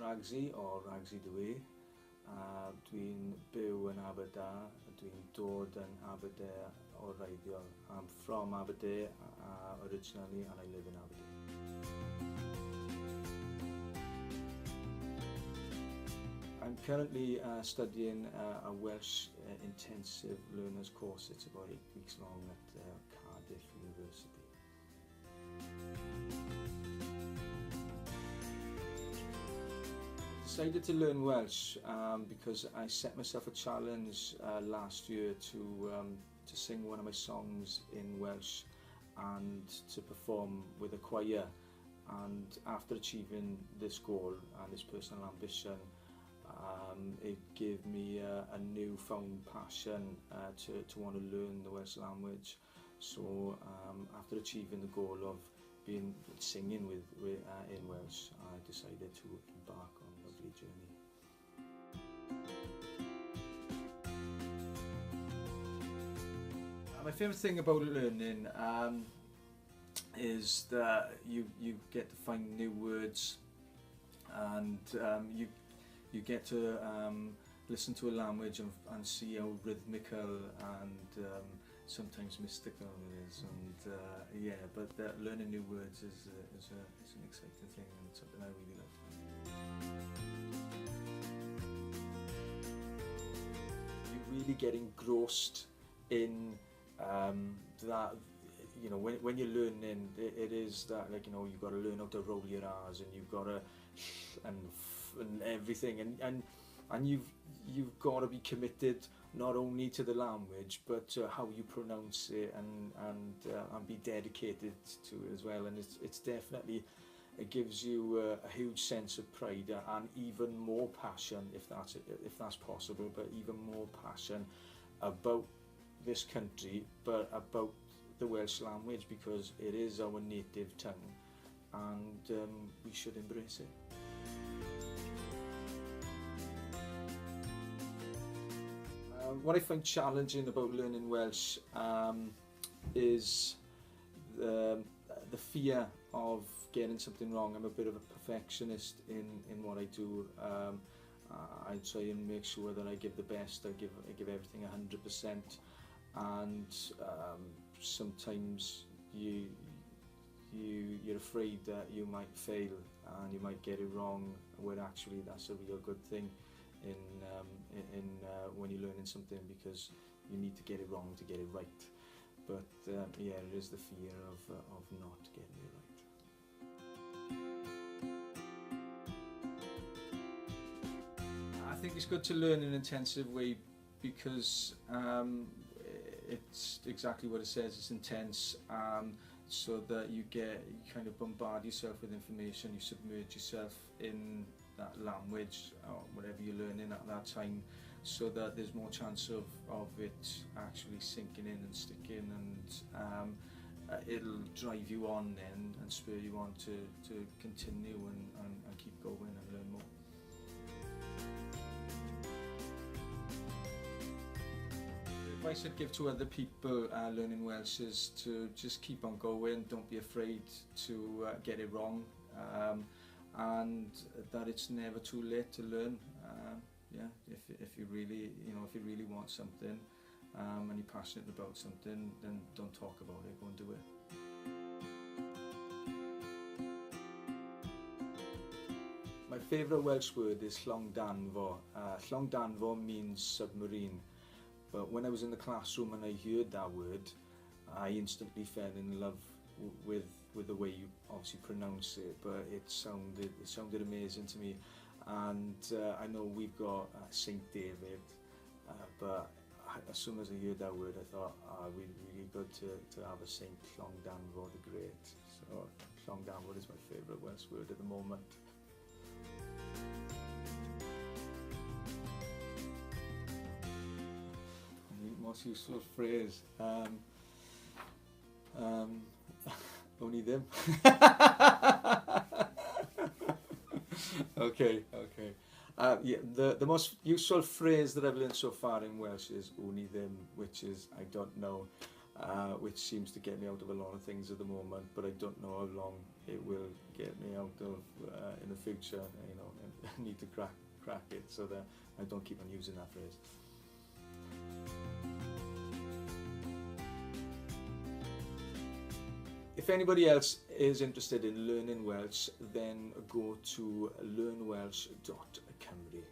Ragsy o Ragsy dwi. Dwi'n byw yn Aberdare, dwi'n dod yn Aberdare o reiddiol. I'm from Aberdare originally and I live in Aberdare. I'm currently studying a Welsh intensive learners course. It's about 8 weeks long at Cardiff University. I decided to learn Welsh because I set myself a challenge last year to sing one of my songs in Welsh and to perform with a choir. And after achieving this goal and this personal ambition, it gave me a newfound passion to want to learn the Welsh language. So after achieving the goal of singing in Welsh, I decided to embark on a lovely journey. My favourite thing about learning is that you get to find new words, and you get to listen to a language and see how rhythmical and sometimes mystical it is, and yeah, but learning new words is an exciting thing and something I really love. You really get engrossed in that, you know, when you're learning, it is that, like, you know, you've got to learn how to roll your R's, and you've got to and everything, and you've got to be committed not only to the language but to how you pronounce it, and be dedicated to it as well. And it's definitely, it gives you a huge sense of pride and even more passion, if that's possible, but even more passion about this country, but about the Welsh language, because it is our native tongue, and we should embrace it. What I find challenging about learning Welsh is the fear of getting something wrong. I'm a bit of a perfectionist in what I do. I try and make sure that I give the best. I give everything 100%, and sometimes you're afraid that you might fail and you might get it wrong, when actually that's a real good thing when you're learning something, because you need to get it wrong to get it right. But yeah, it is the fear of not getting it right. I think it's good to learn in an intensive way, because it's exactly what it says, it's intense, so that you kind of bombard yourself with information, you submerge yourself in that language or whatever you're learning at that time, so that there's more chance of it actually sinking in and sticking, and it'll drive you on then and spur you on to continue and keep going and learn more. The advice I'd give to other people learning Welsh is to just keep on going, don't be afraid to get it wrong, and that it's never too late to learn. Yeah, if you really want something and you're passionate about something, then don't talk about it, go and do it. My favourite Welsh word is llongdanfo. Llongdanfo means submarine, but when I was in the classroom and I heard that word, I instantly fell in love with the way you obviously pronounce it, but it sounded amazing to me. And I know we've got Saint David, but as soon as I heard that word, I thought, really good to have a Saint Llongdanfo the Great. So Llongdanfo is my favourite Welsh word at the moment. The most useful phrase, only them. Okay. Yeah, the most useful phrase that I've learned so far in Welsh is only them, which is I don't know. which seems to get me out of a lot of things at the moment, but I don't know how long it will get me out of in the future. You know, I need to crack it so that I don't keep on using that phrase. If anybody else is interested in learning Welsh, then go to learnwelsh.cymru.